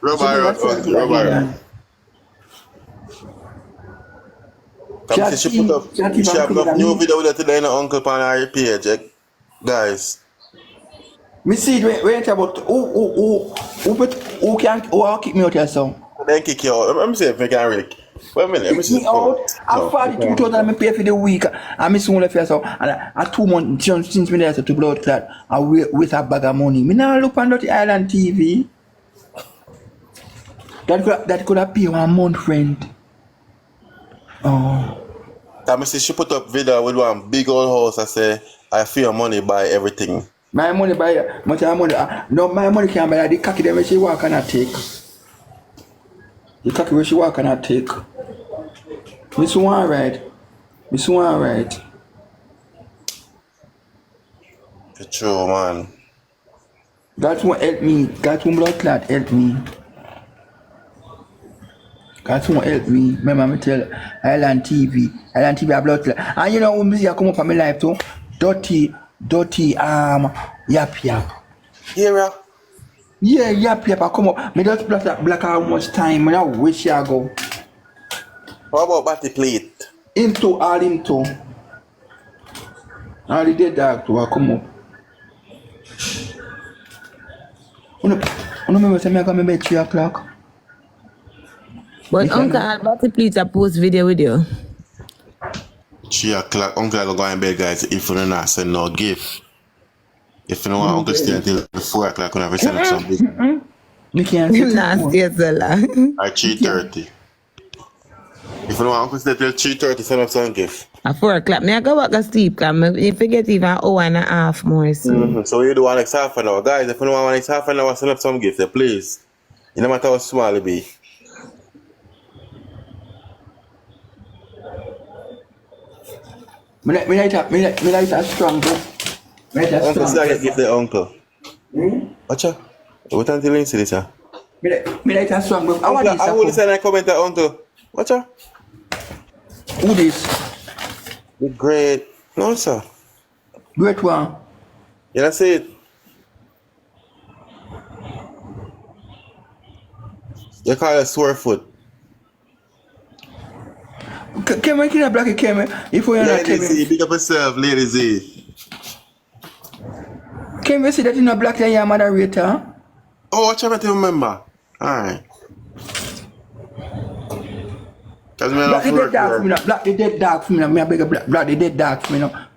Rubber. She have enough new video with her today in her uncle on her page, guys. Me see wait about who kick me out here so. Then kick you out. Let me see if I can really. Wait a minute, let me see. I 42,000 I pay for the week. I miss one left so and I 2 months since me there to blood clot. I with a bag of money. Me now look on the Island TV. That could have paid 1 month rent. Oh. I see she put up video with one big old house. I say I feel money buy everything. My money buy much money. No, my money can't buy the cocky them when she walk and I take. The cocky when she walk and I take. Miss one right. It's true, man. God won't help me. God won't blood clot help me. God won't help me. Remember me tell Island TV a blood clot. And you know when me come up on my life too, dirty yap. Yeah, yap I come up. Me just black how much time. Me now wish I go. How about batty plate? Into. All the dead dog to come up. You remember say me come bed 3 o'clock? But Uncle Albert, please post video with you. 3 o'clock, Uncle go in bed, guys. If you don't not send no gift. If you don't want Uncle stay until 4 o'clock, when I send up some gift. You can't say nasty as well. At 3:30. If you don't want Uncle stay till 3:30, send up some gift. At 4 o'clock, me I go back to sleep, because if you get even 1.5 more. So. So you do one next half an hour. Guys, if you don't want one next half an hour, send up some gift, please. You no matter how small it be. Me like a strong bro. Uncle say give the uncle. Watch out. What until you see this, sir? Me like a strong bro. I will send a comment to uncle. Watch out. Who this? The great. No, sir. Great one. You don't see it? You call it sore foot. Can I get a black camera? If we are not Lady Z, big up yourself, Lady Z. Can we see that in a black and your moderator? Oh, watch out to remember. Alright. Black the dead dark for me now. Black the dead dark for me now. Me a beg a black the dead dark for me now.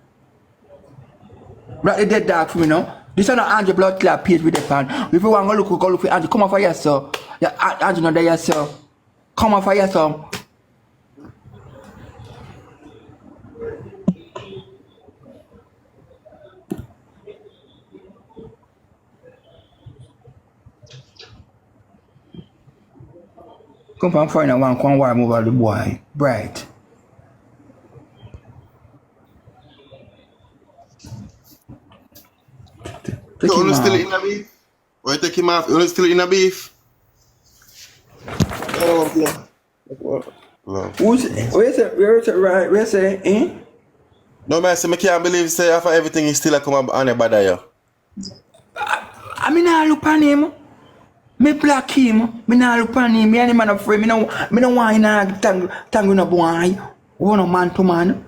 Black the dead dark for me now. This is not Andrew blood clot page with the fan. If you want to look for Andrew, come on for yourself. Yeah, Andrew not there yourself. Come on for yourself. Come from foreign and one warm over the boy. Bright. You still in a beef? Why take him off? You still in a beef? Where's it, eh? No, man, I can't believe say after everything he still come up on a bad eye. I mean, I look on him. Me black him. Me not look on him. Me and him man afraid. Me no want to tangle no boy. One man to man.